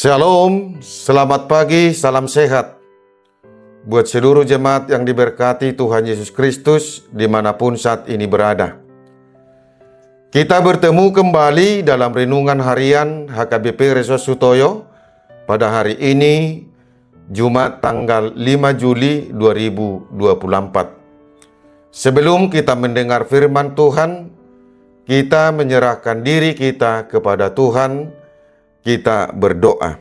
Shalom, selamat pagi, salam sehat buat seluruh jemaat yang diberkati Tuhan Yesus Kristus dimanapun saat ini berada. Kita bertemu kembali dalam renungan harian HKBP Resos Sutoyo pada hari ini, Jumat tanggal 5 Juli 2024. Sebelum kita mendengar firman Tuhan, kita menyerahkan diri kita kepada Tuhan. Kita berdoa.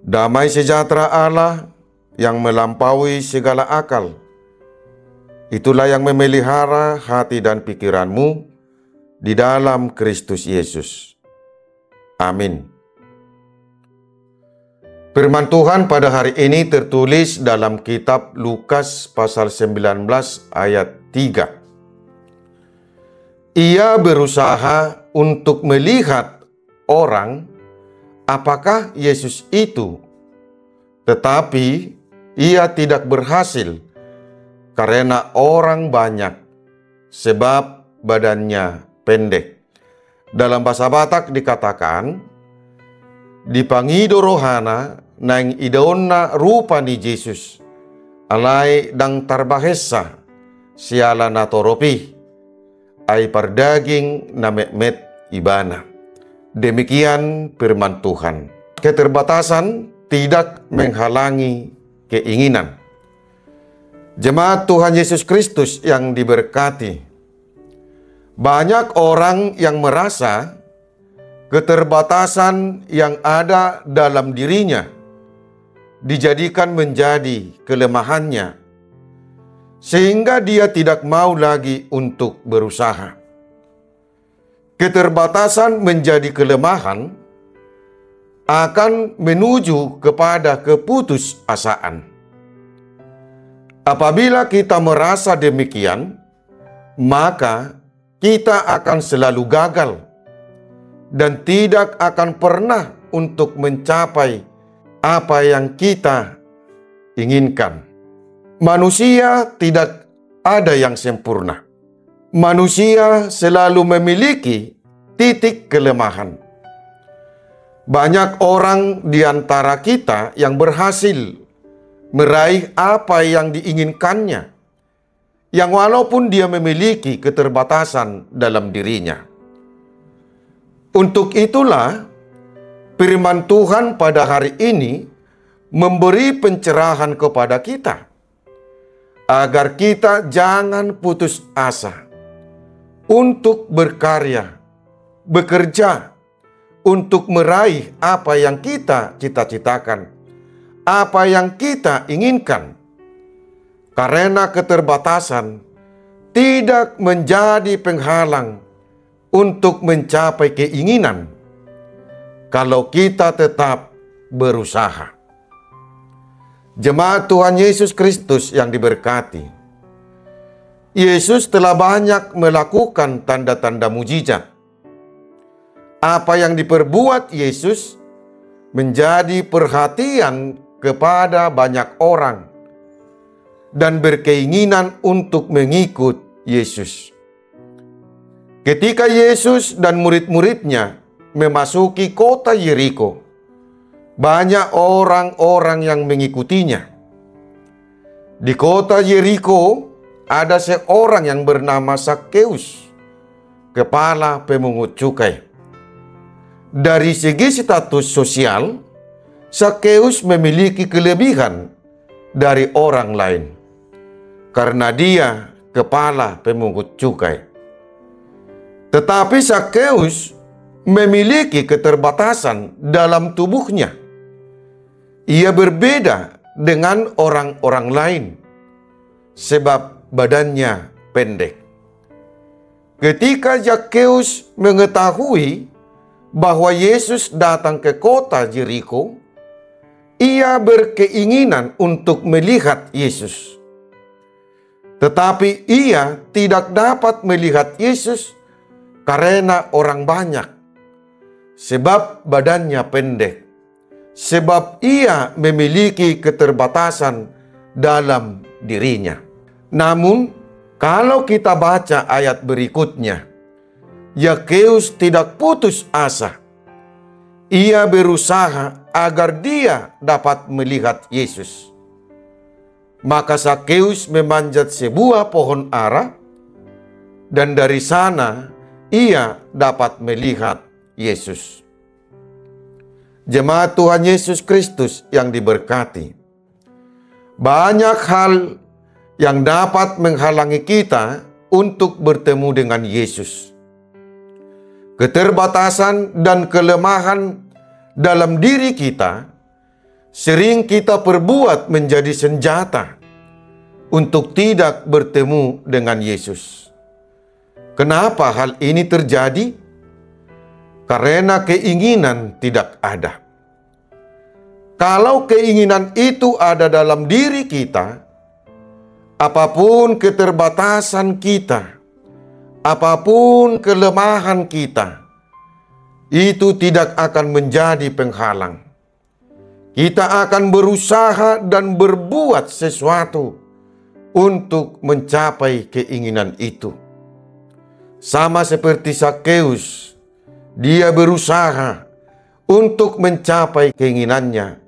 Damai sejahtera Allah yang melampaui segala akal, itulah yang memelihara hati dan pikiranmu di dalam Kristus Yesus. Amin. Firman Tuhan pada hari ini tertulis dalam kitab Lukas pasal 19 ayat 3. Ia berusaha untuk melihat orang, apakah Yesus itu? Tetapi ia tidak berhasil karena orang banyak, sebab badannya pendek. Dalam bahasa Batak dikatakan, dipangido rohana nang idona rupa ni Yesus, alai dang tarbahesa siala natoropi, ay pardaging na met ibana. Demikian firman Tuhan. Keterbatasan tidak menghalangi keinginan. Jemaat Tuhan Yesus Kristus yang diberkati, banyak orang yang merasa keterbatasan yang ada dalam dirinya dijadikan menjadi kelemahannya, sehingga dia tidak mau lagi untuk berusaha. Keterbatasan menjadi kelemahan akan menuju kepada keputusasaan. Apabila kita merasa demikian, maka kita akan selalu gagal dan tidak akan pernah untuk mencapai apa yang kita inginkan. Manusia tidak ada yang sempurna. Manusia selalu memiliki titik kelemahan. Banyak orang di antara kita yang berhasil meraih apa yang diinginkannya, yang walaupun dia memiliki keterbatasan dalam dirinya. Untuk itulah firman Tuhan pada hari ini memberi pencerahan kepada kita, agar kita jangan putus asa untuk berkarya, bekerja, untuk meraih apa yang kita cita-citakan, apa yang kita inginkan. Karena keterbatasan tidak menjadi penghalang untuk mencapai keinginan, kalau kita tetap berusaha. Jemaat Tuhan Yesus Kristus yang diberkati, Yesus telah banyak melakukan tanda-tanda mujizat. Apa yang diperbuat Yesus menjadi perhatian kepada banyak orang dan berkeinginan untuk mengikut Yesus. Ketika Yesus dan murid-muridnya memasuki kota Yeriko, banyak orang-orang yang mengikutinya. Di kota Yeriko ada seorang yang bernama Zakheus, kepala pemungut cukai. Dari segi status sosial, Zakheus memiliki kelebihan dari orang lain karena dia kepala pemungut cukai. Tetapi Zakheus memiliki keterbatasan dalam tubuhnya. Ia berbeda dengan orang-orang lain sebab badannya pendek. Ketika Zakheus mengetahui bahwa Yesus datang ke kota Yeriko, ia berkeinginan untuk melihat Yesus. Tetapi ia tidak dapat melihat Yesus karena orang banyak, sebab badannya pendek, sebab ia memiliki keterbatasan dalam dirinya. Namun, kalau kita baca ayat berikutnya, Zakheus tidak putus asa. ia berusaha agar dia dapat melihat Yesus. Maka Zakeus memanjat sebuah pohon ara, dan dari sana ia dapat melihat Yesus. Jemaat Tuhan Yesus Kristus yang diberkati, banyak hal yang dapat menghalangi kita untuk bertemu dengan Yesus. Keterbatasan dan kelemahan dalam diri kita sering kita perbuat menjadi senjata untuk tidak bertemu dengan Yesus. Kenapa hal ini terjadi? Karena keinginan tidak ada. Kalau keinginan itu ada dalam diri kita, apapun keterbatasan kita, apapun kelemahan kita, itu tidak akan menjadi penghalang. Kita akan berusaha dan berbuat sesuatu untuk mencapai keinginan itu. Sama seperti Zakeus, dia berusaha untuk mencapai keinginannya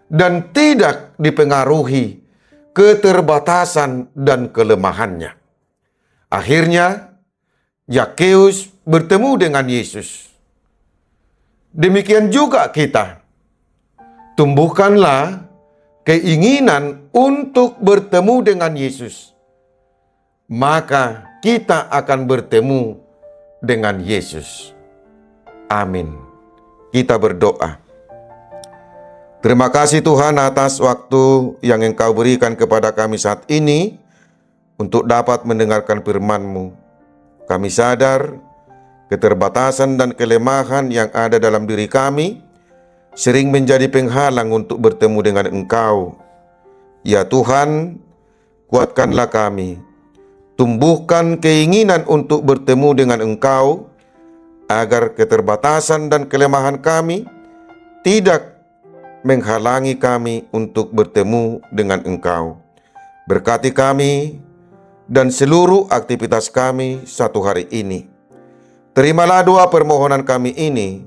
dan tidak dipengaruhi keterbatasan dan kelemahannya. Akhirnya, Zakeus bertemu dengan Yesus. Demikian juga kita. Tumbuhkanlah keinginan untuk bertemu dengan Yesus. Maka kita akan bertemu dengan Yesus. Amin. Kita berdoa. Terima kasih Tuhan atas waktu yang Engkau berikan kepada kami saat ini untuk dapat mendengarkan firman-Mu. Kami sadar keterbatasan dan kelemahan yang ada dalam diri kami sering menjadi penghalang untuk bertemu dengan Engkau. Ya Tuhan, kuatkanlah kami. Tumbuhkan keinginan untuk bertemu dengan Engkau, agar keterbatasan dan kelemahan kami tidak menghalangi kami untuk bertemu dengan Engkau. Berkati kami dan seluruh aktivitas kami satu hari ini. Terimalah doa permohonan kami ini,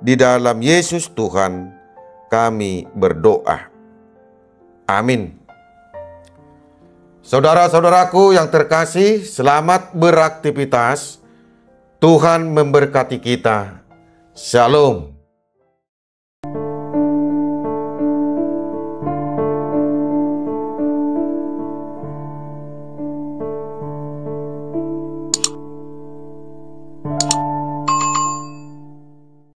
di dalam Yesus Tuhan kami berdoa. Amin. Saudara-saudaraku yang terkasih, selamat beraktivitas. Tuhan memberkati kita. Shalom.